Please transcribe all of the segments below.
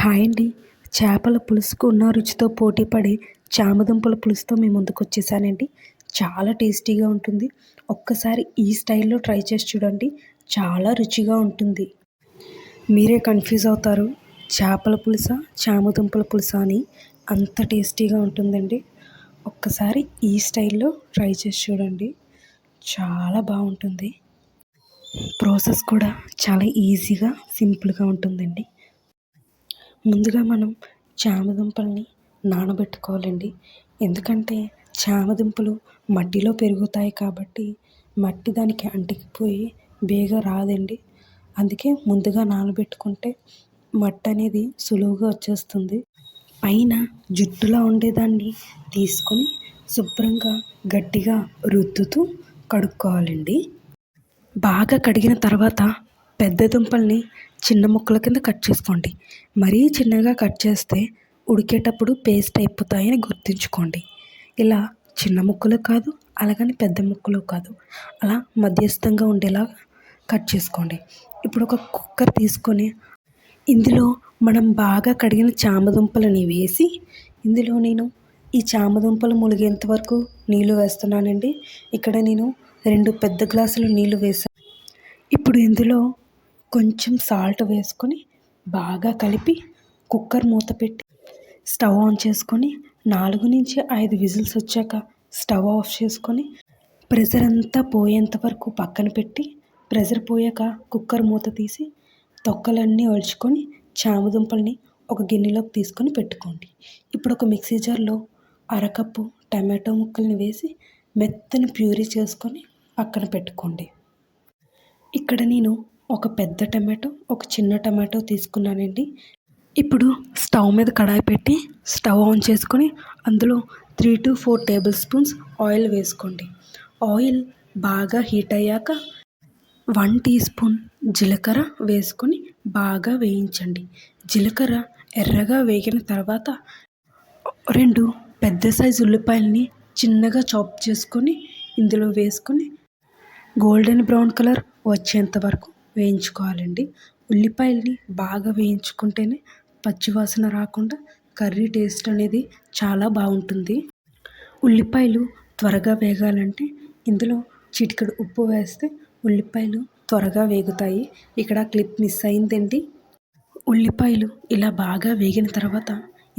Hi అండి. చేపల పులుసుకు ఉన్న రుచితో పోటీపడే చామదుంపల పులుసుతో మీ ముందుకొచ్చేసానండి. చాలా టేస్టీగా ఉంటుంది. ఒక్కసారి ఈ స్టైల్‌లో ట్రై చేసి చూడండి. చాలా రుచిగా ఉంటుంది. మీరే కన్‌ఫ్యూజ్ అవుతారు. చేపల పులుసా? చామదుంపల పులుసా అని. అంత టేస్టీగా ఉంటుందండి. ఒక్కసారి ఈ స్టైల్‌లో ట్రై చేసి చూడండి. చాలా బావుంటుంది. ప్రాసెస్ కూడా చాలా ఈజీగా, సింపుల్‌గా ఉంటుందండి. ముందుగా మనం చామదుంపల్ని నానబెట్టుకోవాలండి. ఎందుకంటే చామదుంపలు మట్టిలో పెరుగుతాయి కాబట్టి మట్టి దానికి అంటుకుపోయి బేగా రాదండి. అందుకే ముందుగా నానబెట్టుకుంటే మట్టి అనేది సులువుగా వచ్చేస్తుంది. పైన జుట్టులా ఉండేదాన్ని తీసుకొని శుభ్రంగా గట్టిగా రుద్దుతూ కడుక్కోవాలండి. బాగా కడిగిన తర్వాత పెద్ద దుంపల్ని చిన్న ముక్కల కింద కట్ చేసుకోండి. మరీ చిన్నగా కట్ చేస్తే ఉడికేటప్పుడు పేస్ట్ అయిపోతాయని గుర్తుంచుకోండి. ఇలా చిన్న ముక్కలు కాదు, అలాగని పెద్ద ముక్కలు కాదు, అలా మధ్యస్థంగా ఉండేలా కట్ చేసుకోండి. ఇప్పుడు ఒక కుక్కర్ తీసుకొని ఇందులో మనం బాగా కడిగిన చామదుంపలని వేసి ఇందులో నేను ఈ చామదుంపలు ములిగేంత వరకు నీళ్ళు వేస్తున్నానండి. ఇక్కడ నేను 2 పెద్ద గ్లాసులు నీళ్ళు వేసాను. ఇప్పుడు ఇందులో కొంచెం సాల్ట్ వేసుకొని బాగా కలిపి కుక్కర్ మూత పెట్టి స్టవ్ ఆన్ చేసుకొని 4-5 విజిల్స్ వచ్చాక స్టవ్ ఆఫ్ చేసుకొని ప్రెషర్ అంతా పోయేంత వరకు పక్కన పెట్టి ప్రెషర్ పోయాక కుక్కర్ మూత తీసి తొక్కలన్నీ ఒలుచుకొని చామదుంపల్ని ఒక గిన్నెలోకి తీసుకొని పెట్టుకోండి. ఇప్పుడు ఒక మిక్సీ జార్లో అరకప్పు టమాటో ముక్కల్ని వేసి మెత్తని ప్యూరీ చేసుకొని పక్కన పెట్టుకోండి. ఇక్కడ నేను ఒక పెద్ద టమాటో, ఒక చిన్న టమాటో తీసుకున్నానండి. ఇప్పుడు స్టవ్ మీద కడాయి పెట్టి స్టవ్ ఆన్ చేసుకొని అందులో 3-4 టేబుల్ స్పూన్స్ ఆయిల్ వేసుకోండి. ఆయిల్ బాగా హీట్ అయ్యాక 1 టీ స్పూన్ జీలకర్ర వేసుకొని బాగా వేయించండి. జీలకర్ర ఎర్రగా వేగిన తర్వాత 2 పెద్ద సైజు ఉల్లిపాయలని చిన్నగా చాప్ చేసుకొని ఇందులో వేసుకొని గోల్డెన్ బ్రౌన్ కలర్ వచ్చేంత వరకు వేయించుకోవాలండి. ఉల్లిపాయల్ని బాగా వేయించుకుంటేనే పచ్చివాసన రాకుండా కర్రీ టేస్ట్ అనేది చాలా బాగుంటుంది. ఉల్లిపాయలు త్వరగా వేగాలంటే ఇందులో చిటికెడు ఉప్పు వేస్తే ఉల్లిపాయలు త్వరగా వేగుతాయి. ఇక్కడ క్లిప్ మిస్ అయిందండి. ఉల్లిపాయలు ఇలా బాగా వేగిన తర్వాత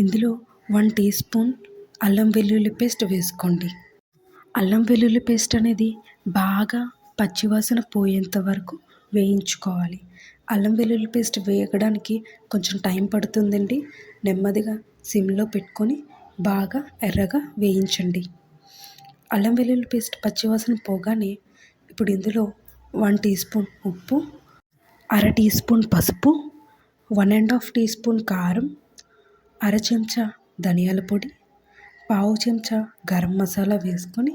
ఇందులో 1 టీ స్పూన్ అల్లం వెల్లుల్లి పేస్ట్ వేసుకోండి. అల్లం వెల్లుల్లి పేస్ట్ అనేది బాగా పచ్చివాసన పోయేంత వరకు వేయించుకోవాలి. అల్లం వెల్లుల్లి పేస్ట్ వేగడానికి కొంచెం టైం పడుతుందండి. నెమ్మదిగా సిమ్లో పెట్టుకొని బాగా ఎర్రగా వేయించండి. అల్లం వెల్లుల్లి పేస్ట్ పచ్చివాసన పోగానే ఇప్పుడు ఇందులో 1 టీ స్పూన్ ఉప్పు, అర టీ స్పూన్ పసుపు, 1½ టీ స్పూన్ కారం, అర చెంచా ధనియాల పొడి, పావు చెంచా గరం మసాలా వేసుకొని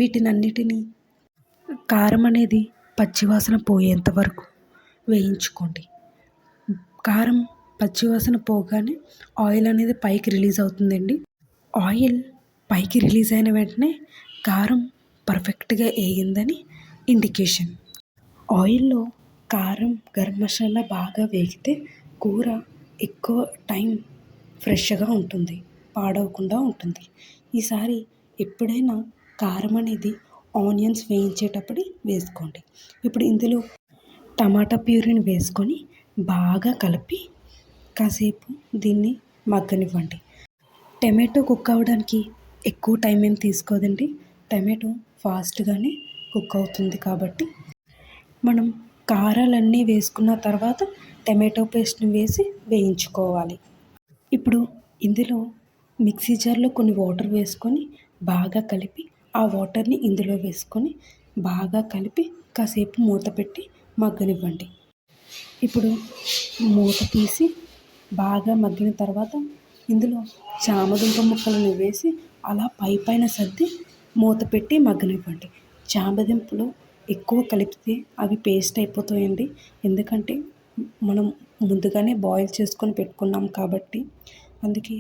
వీటినన్నిటినీ కారం అనేది పచ్చివాసన పోయేంత వరకు వేయించుకోండి. కారం పచ్చివాసన పోగానే ఆయిల్ అనేది పైకి రిలీజ్ అవుతుందండి. ఆయిల్ పైకి రిలీజ్ అయిన వెంటనే కారం పర్ఫెక్ట్గా వేగిందని ఇండికేషన్. ఆయిల్లో కారం, గరం మసాలా బాగా వేగితే కూర ఎక్కువ టైం ఫ్రెష్గా ఉంటుంది, పాడవకుండా ఉంటుంది. ఈసారి ఎప్పుడైనా కారం అనేది ఆనియన్స్ వేయించేటప్పుడు వేసుకోండి. ఇప్పుడు ఇందులో టమాటా ప్యూరీని వేసుకొని బాగా కలిపి కాసేపు దీన్ని మగ్గనివ్వండి. టమాటో కుక్ అవ్వడానికి ఎక్కువ టైం ఏం తీసుకోదండి. టమాటో ఫాస్ట్గానే కుక్ అవుతుంది కాబట్టి మనం కారాలన్నీ వేసుకున్న తర్వాత టమాటో పేస్ట్ని వేసి వేయించుకోవాలి. ఇప్పుడు ఇందులో మిక్సీ జార్లో కొన్ని వాటర్ వేసుకొని బాగా కలిపి ఆ వాటర్ని ఇందులో వేసుకొని బాగా కలిపి కాసేపు మూత పెట్టి మగ్గనివ్వండి. ఇప్పుడు మూత తీసి బాగా మగ్గిన తర్వాత ఇందులో చామదుంప ముక్కలను వేసి అలా పైన సర్ది మూత పెట్టి మగ్గనివ్వండి. చామదుంపలు ఎక్కువ కలిపితే అవి పేస్ట్ అయిపోతాయండి. ఎందుకంటే మనం ముందుగానే బాయిల్ చేసుకొని పెట్టుకున్నాం కాబట్టి అందుకే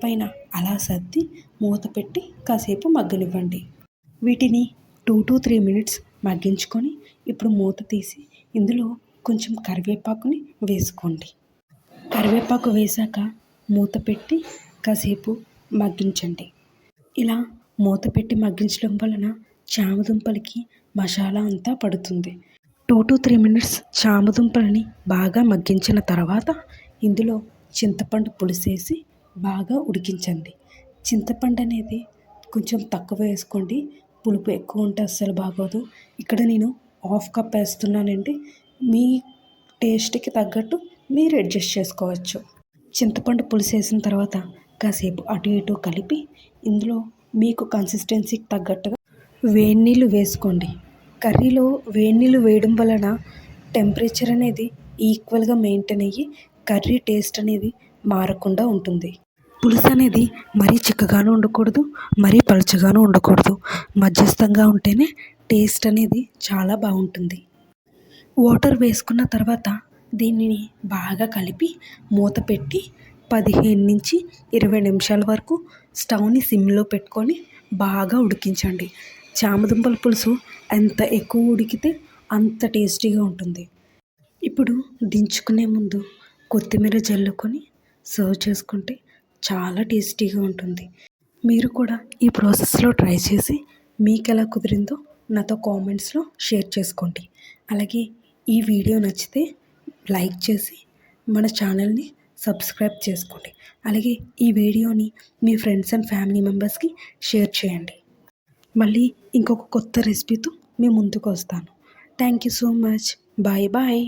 పైన అలా సర్ది మూత పెట్టి కాసేపు మగ్గనివ్వండి. వీటిని 2-3 మినిట్స్ మగ్గించుకొని ఇప్పుడు మూత తీసి ఇందులో కొంచెం కరివేపాకుని వేసుకోండి. కరివేపాకు వేశాక మూత పెట్టి కాసేపు మగ్గించండి. ఇలా మూత పెట్టి మగ్గించడం వలన చామదుంపలకి మసాలా అంతా పడుతుంది. 2 to 3 మినిట్స్ చామదుంపలని బాగా మగ్గించిన తర్వాత ఇందులో చింతపండు పులుసేసి బాగా ఉడికించండి. చింతపండు అనేది కొంచెం తక్కువ వేసుకోండి, పులుపు ఎక్కువ ఉంటే అస్సలు బాగోదు. ఇక్కడ నేను 1/2 కప్ వేస్తున్నానండి. మీ టేస్ట్కి తగ్గట్టు మీరు అడ్జస్ట్ చేసుకోవచ్చు. చింతపండు పులుసు వేసిన తర్వాత కాసేపు అటు ఇటు కలిపి ఇందులో మీకు కన్సిస్టెన్సీకి తగ్గట్టుగా వేడి నీళ్ళు వేసుకోండి. కర్రీలో వేడి నీళ్ళు వేయడం వలన టెంపరేచర్ అనేది ఈక్వల్గా మెయింటైన్ అయ్యి కర్రీ టేస్ట్ అనేది మారకుండా ఉంటుంది. పులుసు అనేది మరీ చిక్కగాను ఉండకూడదు, మరీ పలుచగాను ఉండకూడదు. మధ్యస్థంగా ఉంటేనే టేస్ట్ అనేది చాలా బాగుంటుంది. వాటర్ వేసుకున్న తర్వాత దీనిని బాగా కలిపి మూత పెట్టి 15 నుంచి 20 నిమిషాల వరకు స్టవ్ని సిమ్లో పెట్టుకొని బాగా ఉడికించండి. చామదుంపల పులుసు ఎంత ఎక్కువ ఉడికితే అంత టేస్టీగా ఉంటుంది. ఇప్పుడు దించుకునే ముందు కొత్తిమీర జల్లుకొని సర్వ్ చేసుకుంటే చాలా టేస్టీగా ఉంటుంది. మీరు కూడా ఈ ప్రాసెస్లో ట్రై చేసి మీకు ఎలా కుదిరిందో నాతో కామెంట్స్లో షేర్ చేసుకోండి. అలాగే ఈ వీడియో నచ్చితే లైక్ చేసి మన ఛానల్ని సబ్స్క్రైబ్ చేసుకోండి. అలాగే ఈ వీడియోని మీ ఫ్రెండ్స్ అండ్ ఫ్యామిలీ మెంబర్స్కి షేర్ చేయండి. మళ్ళీ ఇంకొక కొత్త రెసిపీతో మీ ముందుకు వస్తాను. Thank you so much. Bye bye.